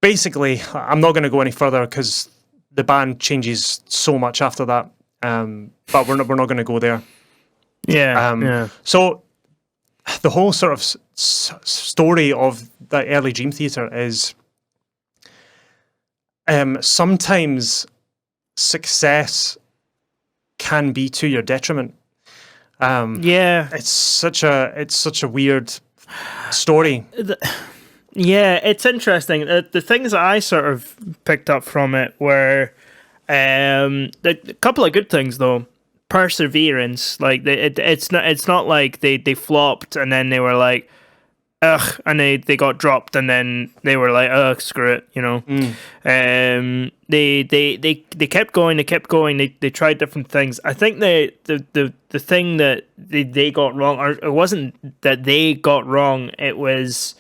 basically, I'm not going to go any further because the band changes so much after that. But we're not going to go there. Yeah. So the whole sort of story of the early Dream Theater is sometimes success can be to your detriment. It's such a weird story. It's interesting. The things that I sort of picked up from it were a couple of good things, though. perseverance. Like it's not like they flopped and then they were like, ugh, and they got dropped and then they were like, ugh, screw it, you know. They kept going, they tried different things. I think the thing that they got wrong, or it wasn't that they got wrong, it was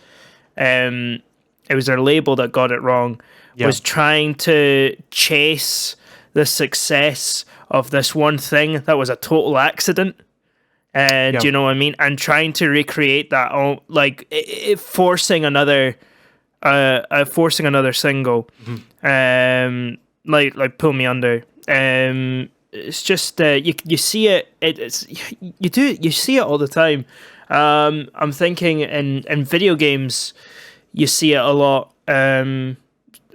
their label that got it wrong. Was trying to chase the success of this one thing that was a total accident. Do you know what I mean? And trying to recreate that, like forcing another single, like Pull Me Under. It's just you see it. You see it all the time. I'm thinking in video games, you see it a lot.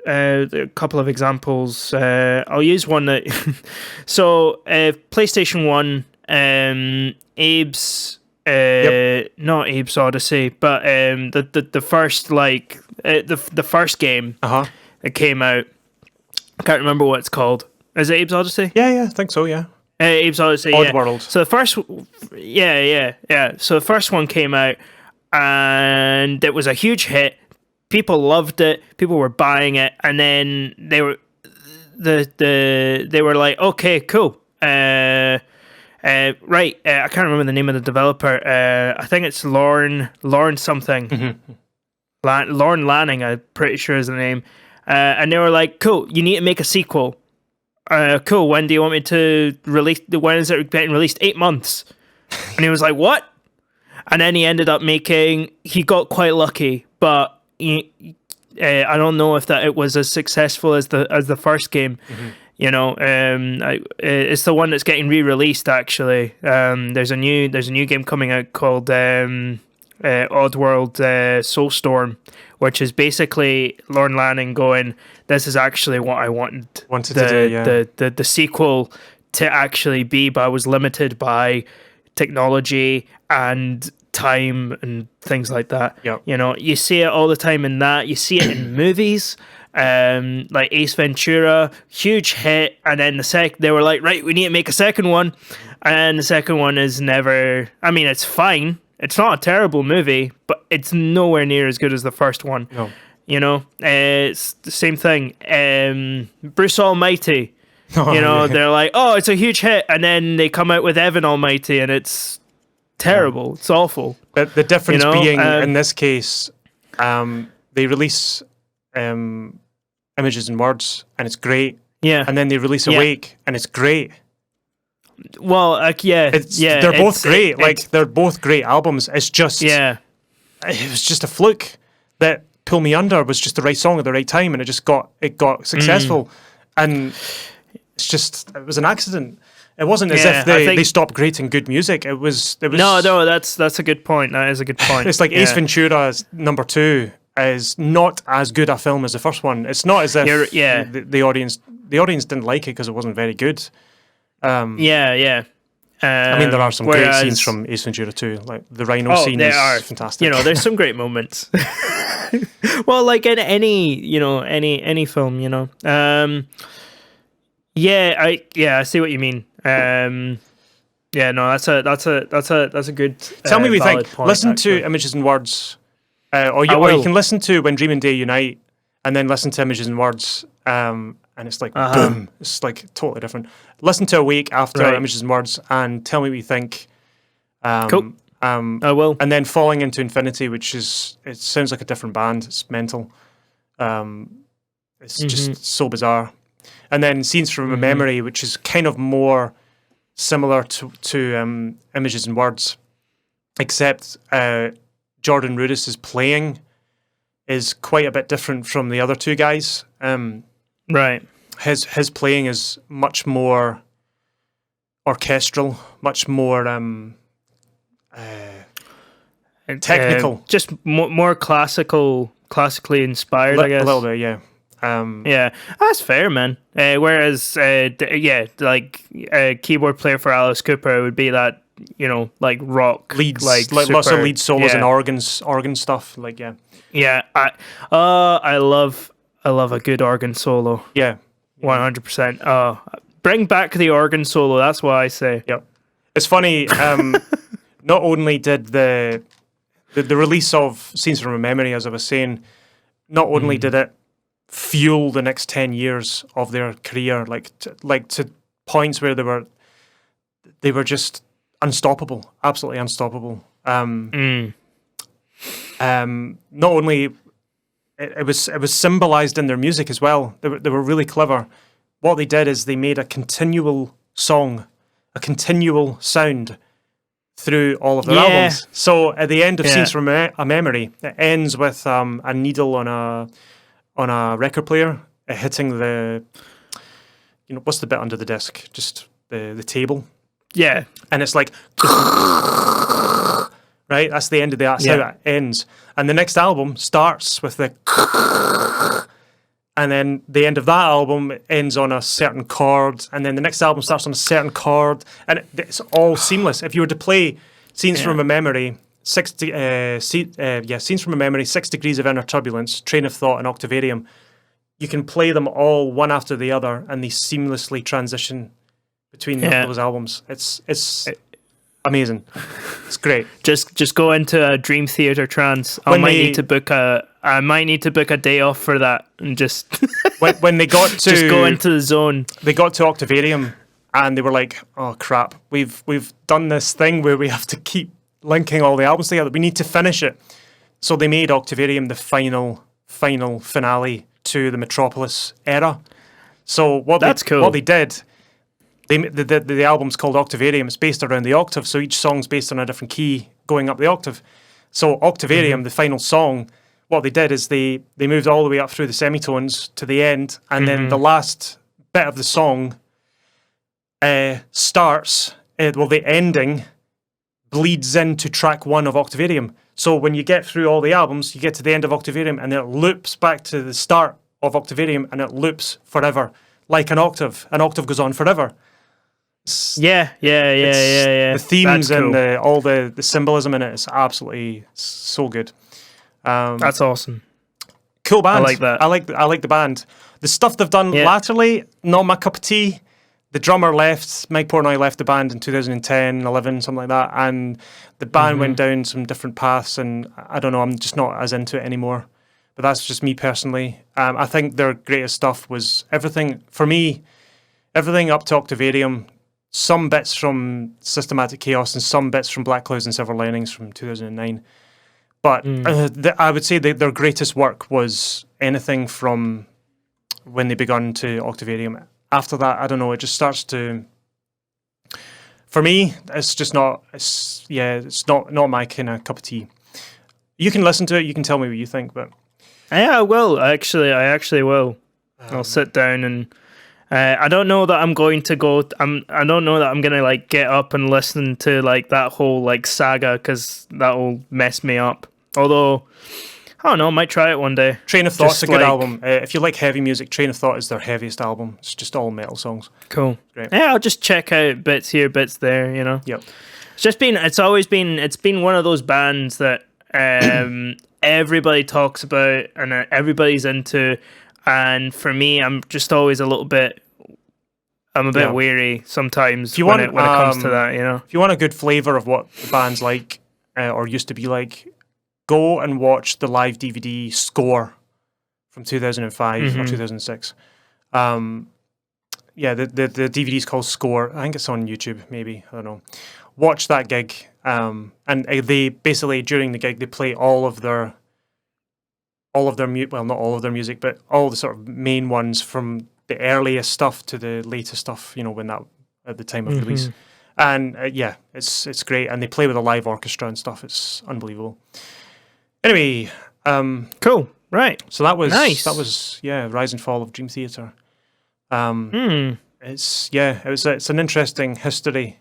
A couple of examples. I'll use one that. So PlayStation 1. Abe's not Abe's Odyssey, but the first the first game that came out. I can't remember what it's called. Is it Abe's Odyssey? Yeah, I think so. Yeah, Abe's Odyssey. Oddworld. So the first, yeah. So the first one came out, and it was a huge hit. People loved it. People were buying it, and then they were they were like, okay, cool. Right, I can't remember the name of the developer. I think it's Lorne something. Lorne Lanning, I'm pretty sure is the name. And they were like, cool, you need to make a sequel. Cool, when do you want me to release? When is it getting released? 8 months. And he was like, what? And then he ended up he got quite lucky, but I don't know if that it was as successful as the first game. You know, it's the one that's getting re-released. Actually, there's a new game coming out called Oddworld Soulstorm, which is basically Lorne Lanning going, "This is actually what I wanted to do." Yeah. The sequel to actually be, but I was limited by technology and time and things like that. Yep. You know, you see it all the time in that. You see it in movies. Like Ace Ventura, huge hit, and then they were like, right, we need to make a second one, and the second one is never. I mean, it's fine. It's not a terrible movie, but it's nowhere near as good as the first one. No. You know, it's the same thing. Bruce Almighty. They're like, oh, it's a huge hit, and then they come out with Evan Almighty, and it's terrible. It's awful. But the difference being, in this case, they release Images and Words, and it's great. Yeah. And then they release Awake, and it's great. Well, they're both great. They're both great albums. It's just, it was just a fluke that Pull Me Under was just the right song at the right time, and it got successful. And it was an accident. It wasn't as if they stopped creating good music. It was no. That's a good point. That is a good point. It's like Ace Ventura's number 2 is not as good a film as the first one. It's not as if the audience didn't like it because it wasn't very good. I mean, there are some great scenes from Ace Ventura 2. Like the rhino scene is fantastic. You know, there's some great moments. Well, like in any film, you know. I see what you mean. That's a good. Tell me what you think. Point, listen actually. to Images and Words, or you can listen to When Dream and Day Unite, and then listen to Images and Words, and it's like boom, it's like totally different. Listen to Awake after Images and Words, and tell me what you think. Cool. I will. And then Falling into Infinity, it sounds like a different band. It's mental. It's just so bizarre. And then Scenes from a Memory, which is kind of more similar to Images and Words, except Jordan Rudess's playing is quite a bit different from the other two guys. Right. His playing is much more orchestral, much more technical, just more classically inspired. I guess a little bit, yeah. That's fair, man. Whereas, keyboard player for Alice Cooper would be that, you know, like rock leads, like lots of lead solos and organ stuff. Like, yeah. I love a good organ solo. Yeah, 100%. Oh, bring back the organ solo. That's what I say. Yep. It's funny. Not only did the release of Scenes from a Memory, as I was saying, not only did it fuel the next 10 years of their career, like to points where they were just unstoppable, absolutely unstoppable. Not only it was symbolized in their music as well. They were really clever. What they did is they made a continual song, a continual sound through all of their albums. So at the end of Scenes from a Memory, it ends with a needle on a record player hitting the, what's the bit under the disc? Just the table. Yeah. And it's like, right? That's the end of that's how it ends. And the next album starts with the, and then the end of that album ends on a certain chord, and then the next album starts on a certain chord, and it's all seamless. If you were to play Scenes from a Memory, Scenes from a Memory, 6 Degrees of Inner Turbulence, Train of Thought, and Octavarium, you can play them all one after the other, and they seamlessly transition between those albums. It's amazing. It's great. Just go into a Dream Theater trance. I might need to book a day off for that and just when they got to just go into the zone. They got to Octavarium and they were like, "Oh crap, we've done this thing where we have to keep linking all the albums together. We need to finish it." So they made Octavarium the final finale to the Metropolis era. So what they did. The album's called Octavarium. It's based around the octave, so each song's based on a different key going up the octave. So Octavarium, the final song, what they did is they moved all the way up through the semitones to the end, and then the last bit of the song starts, the ending bleeds into track 1 of Octavarium. So when you get through all the albums, you get to the end of Octavarium, and then it loops back to the start of Octavarium, and it loops forever, like an octave. An octave goes on forever. Yeah. The themes and all the symbolism in it is absolutely so good. That's awesome. Cool band. I like that. I like the band. The stuff they've done latterly, not my cup of tea. The drummer left, Mike Portnoy left the band in 2010, 11, something like that, and the band went down some different paths, and I don't know, I'm just not as into it anymore. But that's just me personally. I think their greatest stuff was everything up to Octavarium, some bits from Systematic Chaos and some bits from Black Clouds and Silver Linings from 2009. But I would say their greatest work was anything from when they begun to Octavarium. After that, I don't know, it just starts to... For me, it's just not... It's not my kind of cup of tea. You can listen to it, you can tell me what you think, but... Yeah, I will. I actually will. I'll sit down and... I don't know that I'm going to go... I don't know that I'm going to like get up and listen to like that whole like saga, because that will mess me up. Although, I don't know, I might try it one day. Train of Thought's a good album. If you like heavy music, Train of Thought is their heaviest album. It's just all metal songs. Cool. Great. Yeah, I'll just check out bits here, bits there, you know. Yep. It's been one of those bands that everybody talks about and everybody's into, and for me, I'm just always a bit weary sometimes when it comes to that, you know. If you want a good flavour of what the band's like, or used to be like, go and watch the live DVD Score from 2005 or 2006. The DVD's called Score. I think it's on YouTube, maybe. I don't know. Watch that gig. And they basically, during the gig, they play all of their music. Well, not all of their music, but all the sort of main ones from the earliest stuff to the latest stuff, you know, when that at the time of release. And it's great. And they play with a live orchestra and stuff. It's unbelievable. Anyway, cool. Right. So that was nice. Rise and Fall of Dream Theater. It's an interesting history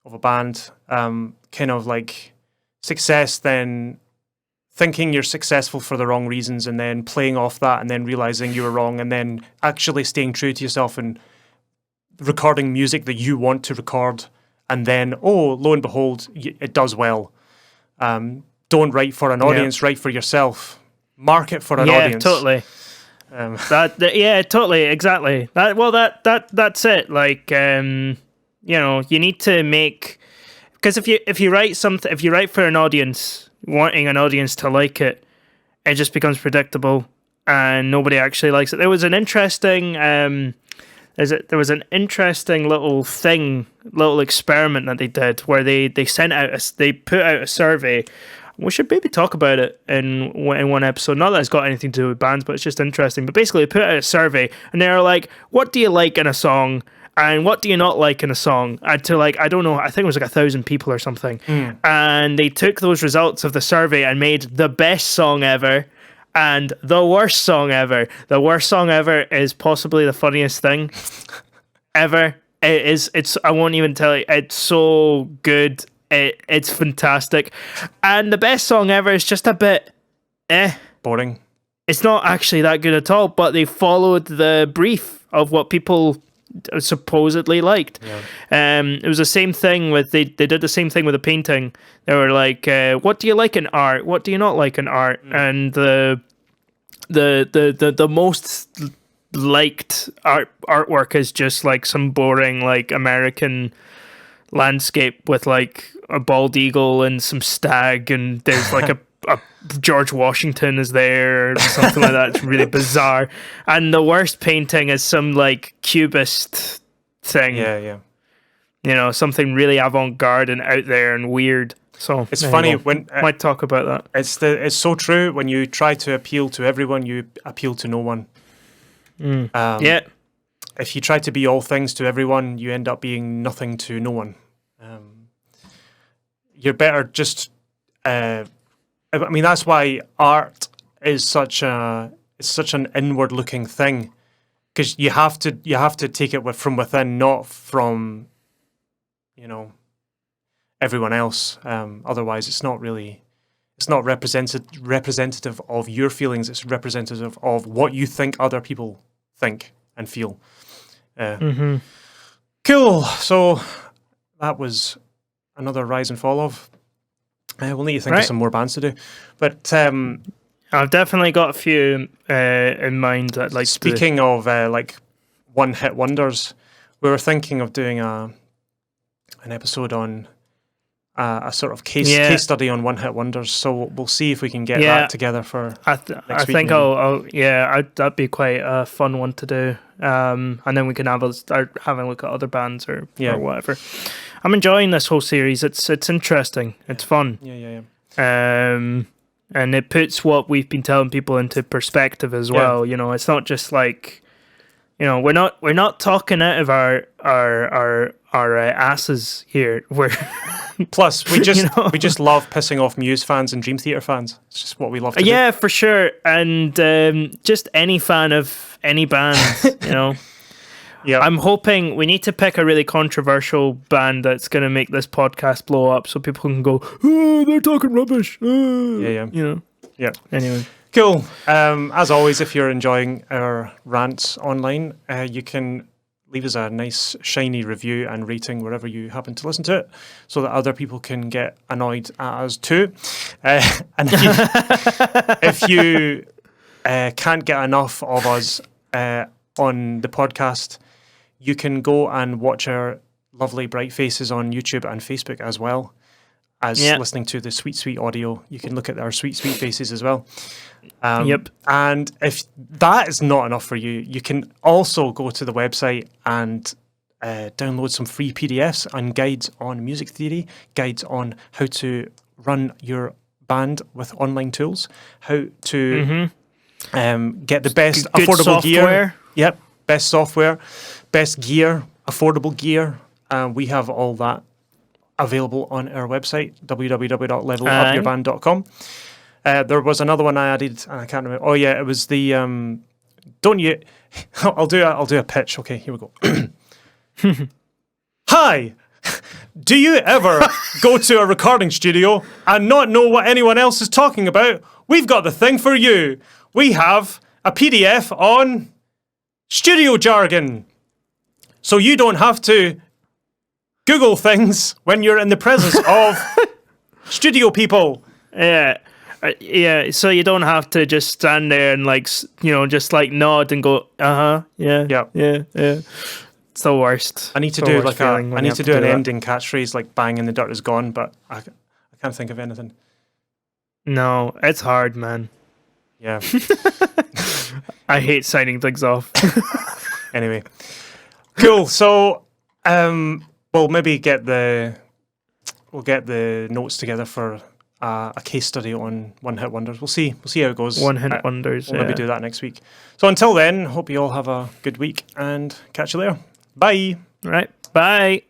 of a band. Kind of like success, then thinking you're successful for the wrong reasons, and then playing off that, and then realizing you were wrong, and then actually staying true to yourself and recording music that you want to record, and then lo and behold, it does well. Don't write for an audience, write for yourself. Market for an audience. Yeah, totally. Yeah, totally, exactly. That's it. Like, you need to make, because if you write something, if you write for an audience, wanting an audience to like it, it just becomes predictable, and nobody actually likes it. There was an interesting little experiment that they did where they put out a survey. We should maybe talk about it in one episode. Not that it's got anything to do with bands, but it's just interesting. But basically, they put out a survey, and they were like, "What do you like in a song, and what do you not like in a song?" And to like, I don't know, I think it was like 1,000 people or something. And they took those results of the survey and made the best song ever and the worst song ever. The worst song ever is possibly the funniest thing ever. It's I won't even tell you. It's so good. It's fantastic. And the best song ever is just a bit boring. It's not actually that good at all, but they followed the brief of what people supposedly liked. It was the same thing with they did the same thing with a painting. They were like, what do you like in art? What do you not like in art? And the most liked artwork is just like some boring like American landscape with like a bald eagle and some stag, and there's like a George Washington is there or something like that. It's really bizarre. And the worst painting is some like cubist thing. Yeah. Something really avant-garde and out there and weird. So it's funny when might talk about that. It's so true. When you try to appeal to everyone, you appeal to no one. Yeah. If you try to be all things to everyone, you end up being nothing to no one. You're better just. I mean, that's why art is such an inward-looking thing, because you have to take it from within, not from, everyone else. Otherwise, it's not representative of your feelings. It's representative of what you think other people think and feel. Cool. So that was another rise and fall of. We'll need to think of some more bands to do, but I've definitely got a few in mind that like. Speaking of like one-hit wonders, we were thinking of doing an episode on a sort of case study on one-hit wonders. So we'll see if we can get that together for. I next week, think that'd be quite a fun one to do. And then we can start having a look at other bands or whatever. I'm enjoying this whole series. It's interesting. It's fun. Yeah. And it puts what we've been telling people into perspective as well. It's not just like, we're not talking out of our asses here. We're plus we just love pissing off Muse fans and Dream Theater fans. It's just what we love to do. Yeah, for sure. And just any fan of any band, Yeah, I'm hoping we need to pick a really controversial band that's going to make this podcast blow up, so people can go, "Oh, they're talking rubbish." Yeah. Anyway, cool. As always, if you're enjoying our rants online, you can leave us a nice shiny review and rating wherever you happen to listen to it, so that other people can get annoyed at us too. And if you can't get enough of us on the podcast, you can go and watch our lovely bright faces on YouTube and Facebook as well as listening to the sweet audio. You can look at our sweet faces as well. And if that is not enough for you, you can also go to the website and download some free PDFs and guides on music theory, guides on how to run your band with online tools, how to get the best affordable software. Gear. Yep, best software, best gear, affordable gear. We have all that available on our website, www.levelupyourband.com. There was another one I added, and I can't remember. Oh yeah, it was the don't you? I'll do a pitch. Okay, here we go. Hi. Do you ever go to a recording studio and not know what anyone else is talking about? We've got the thing for you. We have a PDF on studio jargon, so you don't have to Google things when you're in the presence of studio people. Yeah. Yeah, so you don't have to just stand there and like just like nod and go, yeah. It's the worst. I need to It's the do worst like feeling when I you need have to do an that. ending catchphrase like "bang and the dirt is gone," but I can't think of anything. No, it's hard, man. Yeah. I hate signing things off. Anyway, cool. So, we'll maybe get the notes together for a case study on one-hit wonders. We'll see how it goes. One hit wonders. We'll maybe do that next week. So until then, hope you all have a good week and catch you later. Bye. Right. Bye.